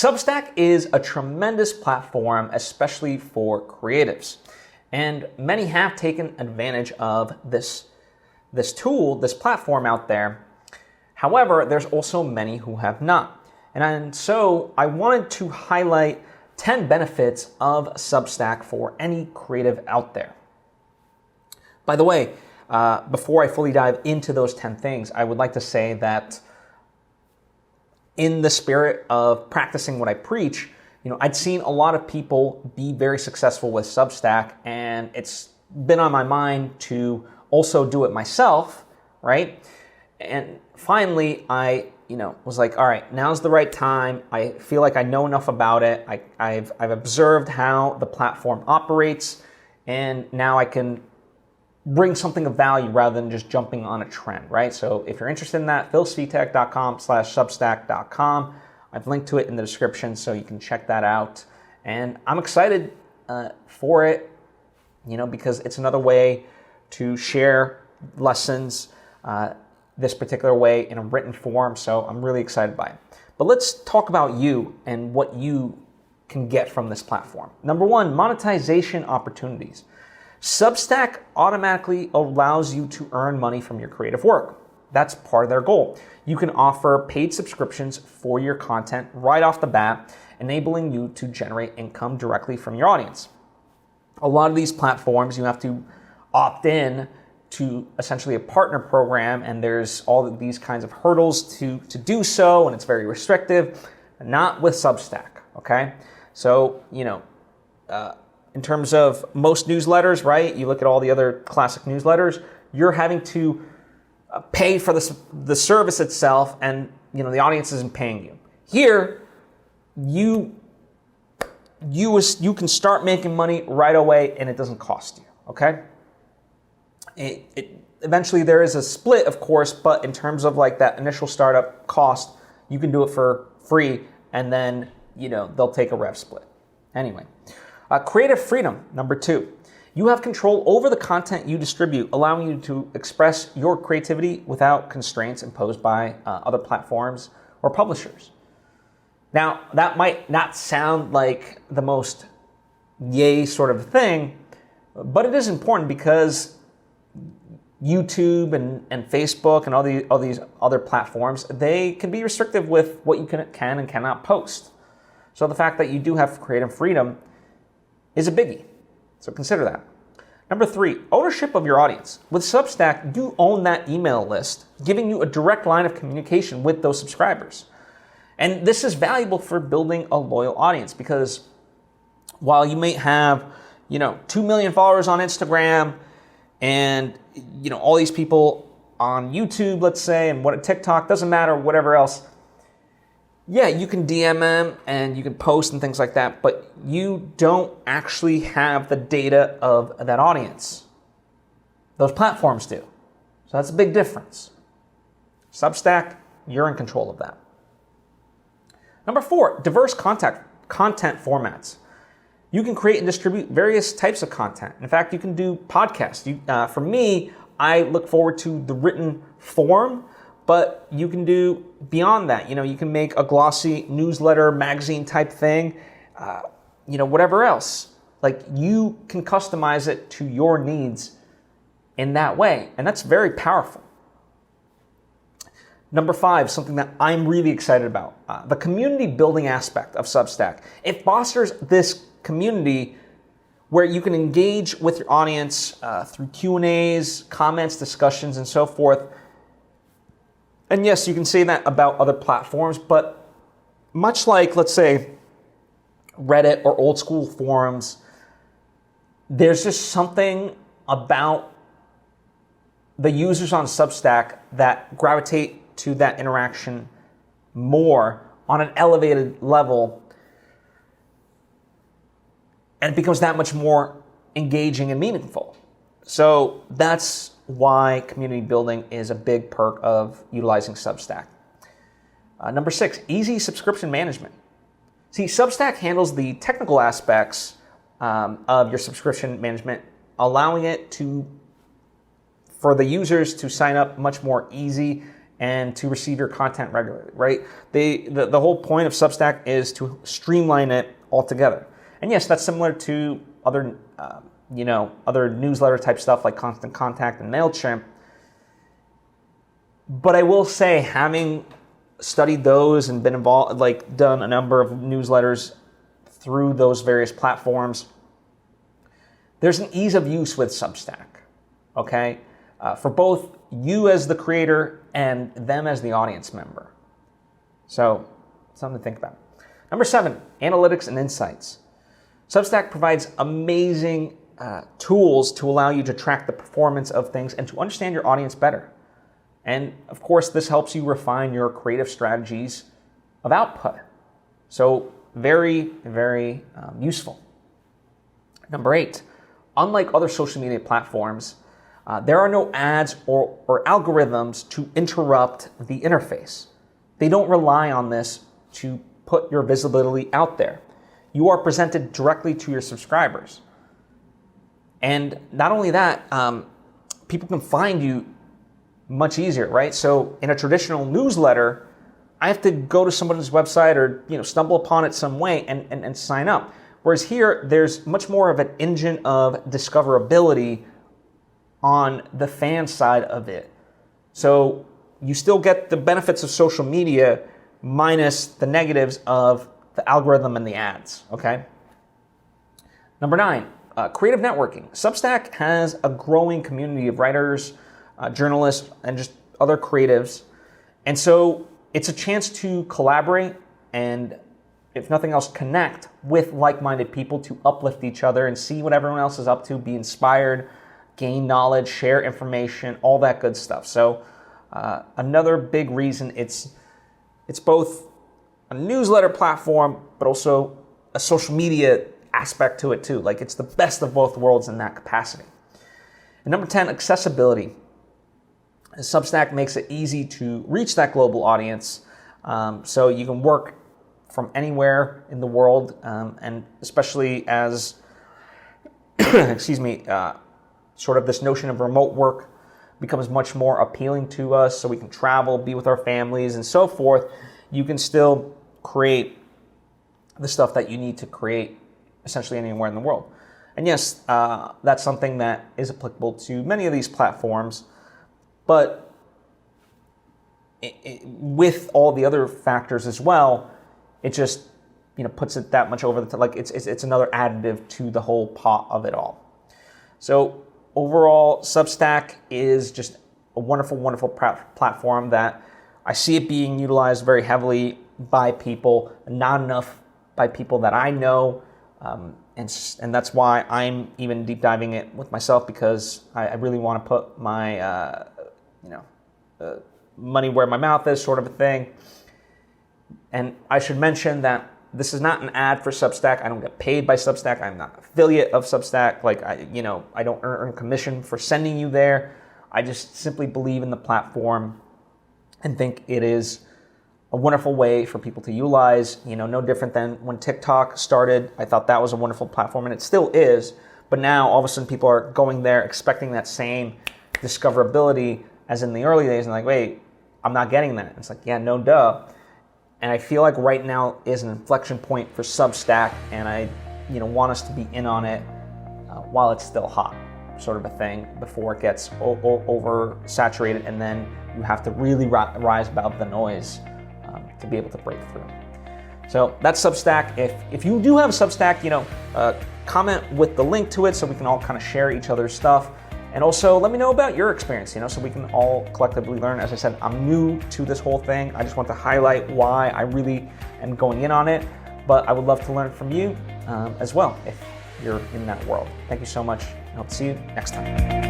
Substack is a tremendous platform, especially for creatives. And many have taken advantage of this tool, this platform out there. However, there's also many who have not. And so I wanted to highlight 10 benefits of Substack for any creative out there. By the way, before I fully dive into those 10 things, I would like to say that in the spirit of practicing what I preach, I'd seen a lot of people be very successful with Substack, and it's been on my mind to also do it myself, right? And finally, I was like, all right, now's the right time. I feel like I know enough about it. I've observed how the platform operates, and now I can bring something of value rather than just jumping on a trend, right? So if you're interested in that, philsvitek.com/substack.com. I've linked to it in the description so you can check that out. And I'm excited for it, because it's another way to share lessons this particular way in a written form. So I'm really excited by it. But let's talk about you and what you can get from this platform. Number one, monetization opportunities. Substack automatically allows you to earn money from your creative work. That's part of their goal. You can offer paid subscriptions for your content right off the bat, enabling you to generate income directly from your audience. A lot of these platforms, you have to opt in to essentially a partner program, and there's all of these kinds of hurdles to do so, and it's very restrictive. Not with Substack, okay? So, in terms of most newsletters, right? You look at all the other classic newsletters, you're having to pay for the service itself, and the audience isn't paying you. Here, you can start making money right away, and it doesn't cost you. Okay. Eventually there is a split, of course, but in terms of like that initial startup cost, you can do it for free, and then they'll take a rev split. Anyway. Creative freedom, number 2. You have control over the content you distribute, allowing you to express your creativity without constraints imposed by other platforms or publishers. Now, that might not sound like the most yay sort of thing, but it is important because YouTube and Facebook and all these other platforms, they can be restrictive with what you can and cannot post. So the fact that you do have creative freedom is a biggie. So consider that. Number 3, ownership of your audience. With Substack, you own that email list, giving you a direct line of communication with those subscribers. And this is valuable for building a loyal audience, because while you may have, 2 million followers on Instagram and, all these people on YouTube, let's say, and what TikTok, doesn't matter, whatever else, yeah, you can DM them and you can post and things like that, but you don't actually have the data of that audience. Those platforms do. So that's a big difference. Substack, you're in control of that. Number 4, diverse content formats. You can create and distribute various types of content. In fact, you can do podcasts. For me, I look forward to the written form, but you can do beyond that. You can make a glossy newsletter, magazine type thing, whatever else. Like, you can customize it to your needs in that way. And that's very powerful. Number 5, something that I'm really excited about, the community building aspect of Substack. It fosters this community where you can engage with your audience through Q&As, comments, discussions, and so forth. And yes, you can say that about other platforms, but much like, let's say, Reddit or old school forums, there's just something about the users on Substack that gravitate to that interaction more on an elevated level, and it becomes that much more engaging and meaningful. So that's why community building is a big perk of utilizing Substack. Number 6, easy subscription management. See, Substack handles the technical aspects of your subscription management, allowing it for the users to sign up much more easy and to receive your content regularly, right? The whole point of Substack is to streamline it altogether. And yes, that's similar to other other newsletter type stuff like Constant Contact and MailChimp. But I will say, having studied those and been involved, like done a number of newsletters through those various platforms, there's an ease of use with Substack, okay? For both you as the creator and them as the audience member. So, something to think about. Number 7, analytics and insights. Substack provides amazing tools to allow you to track the performance of things and to understand your audience better. And of course, this helps you refine your creative strategies of output. So very, very useful. Number 8, unlike other social media platforms, there are no ads or algorithms to interrupt the interface. They don't rely on this to put your visibility out there. You are presented directly to your subscribers. And not only that, people can find you much easier, right? So in a traditional newsletter, I have to go to someone's website or stumble upon it some way and sign up. Whereas here, there's much more of an engine of discoverability on the fan side of it. So you still get the benefits of social media minus the negatives of the algorithm and the ads, okay? Number 9, creative networking. Substack has a growing community of writers, journalists, and just other creatives. And so it's a chance to collaborate and, if nothing else, connect with like-minded people to uplift each other and see what everyone else is up to, be inspired, gain knowledge, share information, all that good stuff. So another big reason it's both a newsletter platform, but also a social media aspect to it too. Like, it's the best of both worlds in that capacity. And number 10, accessibility. Substack makes it easy to reach that global audience, so you can work from anywhere in the world, and especially as, sort of this notion of remote work becomes much more appealing to us, so we can travel, be with our families, and so forth. You can still create the stuff that you need to create essentially anywhere in the world. And yes, that's something that is applicable to many of these platforms, but with all the other factors as well, it just puts it that much over the top. Like, it's another additive to the whole pot of it all. So overall, Substack is just a wonderful, wonderful platform that I see it being utilized very heavily by people, not enough by people that I know, and that's why I'm even deep diving it with myself, because I really want to put my money where my mouth is, sort of a thing. And I should mention that this is not an ad for Substack. I don't get paid by Substack. I'm not an affiliate of Substack. Like, I don't earn commission for sending you there. I just simply believe in the platform and think it is a wonderful way for people to utilize, no different than when TikTok started. I thought that was a wonderful platform, and it still is. But now, all of a sudden, people are going there expecting that same discoverability as in the early days, and like, wait, I'm not getting that. It's like, yeah, no duh. And I feel like right now is an inflection point for Substack, and I want us to be in on it while it's still hot, sort of a thing, before it gets oversaturated, and then you have to really rise above the noise to be able to break through. So that's Substack. If you do have a Substack, comment with the link to it so we can all kind of share each other's stuff. And also let me know about your experience, so we can all collectively learn. As I said, I'm new to this whole thing. I just want to highlight why I really am going in on it. But I would love to learn from you as well if you're in that world. Thank you so much. I hope to see you next time.